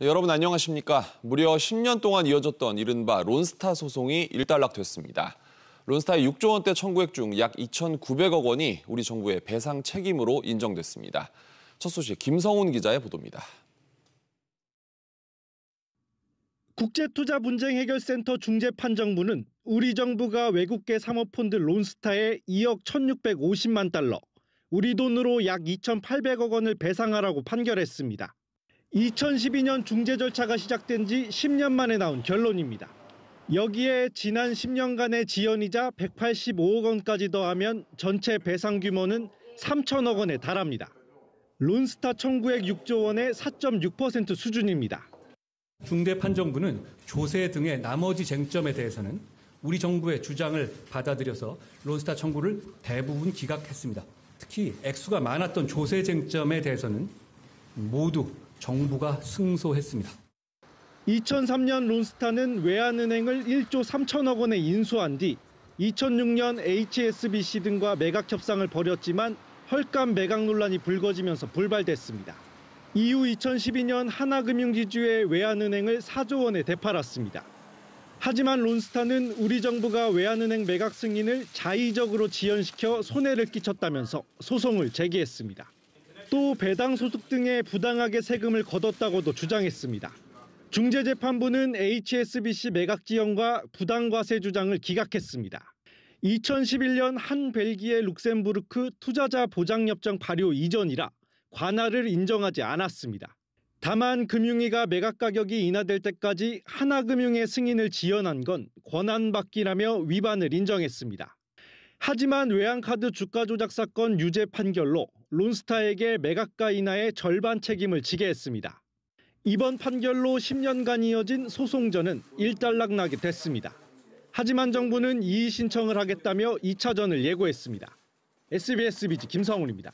네, 여러분 안녕하십니까? 무려 10년 동안 이어졌던 이른바 론스타 소송이 일단락됐습니다. 론스타의 6조 원대 청구액 중 약 2,900억 원이 우리 정부의 배상 책임으로 인정됐습니다. 첫 소식 김성훈 기자의 보도입니다. 국제투자분쟁해결센터 중재판정부는 우리 정부가 외국계 사모펀드 론스타에 2억 1,650만 달러, 우리 돈으로 약 2,800억 원을 배상하라고 판결했습니다. 2012년 중재 절차가 시작된 지 10년 만에 나온 결론입니다. 여기에 지난 10년간의 지연이자 185억 원까지 더하면 전체 배상 규모는 3천억 원에 달합니다. 론스타 청구액 6조 원의 4.6% 수준입니다. 중재판정부는 조세 등의 나머지 쟁점에 대해서는 우리 정부의 주장을 받아들여서 론스타 청구를 대부분 기각했습니다. 특히 액수가 많았던 조세 쟁점에 대해서는 모두 정부가 승소했습니다. 2003년 론스타는 외환은행을 1조 3천억 원에 인수한 뒤 2006년 HSBC 등과 매각 협상을 벌였지만 헐값 매각 논란이 불거지면서 불발됐습니다. 이후 2012년 하나금융지주의 외환은행을 4조 원에 되팔았습니다. 하지만 론스타는 우리 정부가 외환은행 매각 승인을 자의적으로 지연시켜 손해를 끼쳤다면서 소송을 제기했습니다. 또 배당 소득 등에 부당하게 세금을 걷었다고도 주장했습니다. 중재재판부는 HSBC 매각 지연과 부당과세 주장을 기각했습니다. 2011년 한 벨기에 룩셈부르크 투자자 보장협정 발효 이전이라 관할을 인정하지 않았습니다. 다만 금융위가 매각 가격이 인하될 때까지 하나금융의 승인을 지연한 건 권한받기라며 위반을 인정했습니다. 하지만 외환카드 주가 조작 사건 유죄 판결로 론스타에게 매각가 인하의 절반 책임을 지게 했습니다. 이번 판결로 10년간 이어진 소송전은 일단락 나게 됐습니다. 하지만 정부는 이의 신청을 하겠다며 2차전을 예고했습니다. SBS 비즈 김성훈입니다.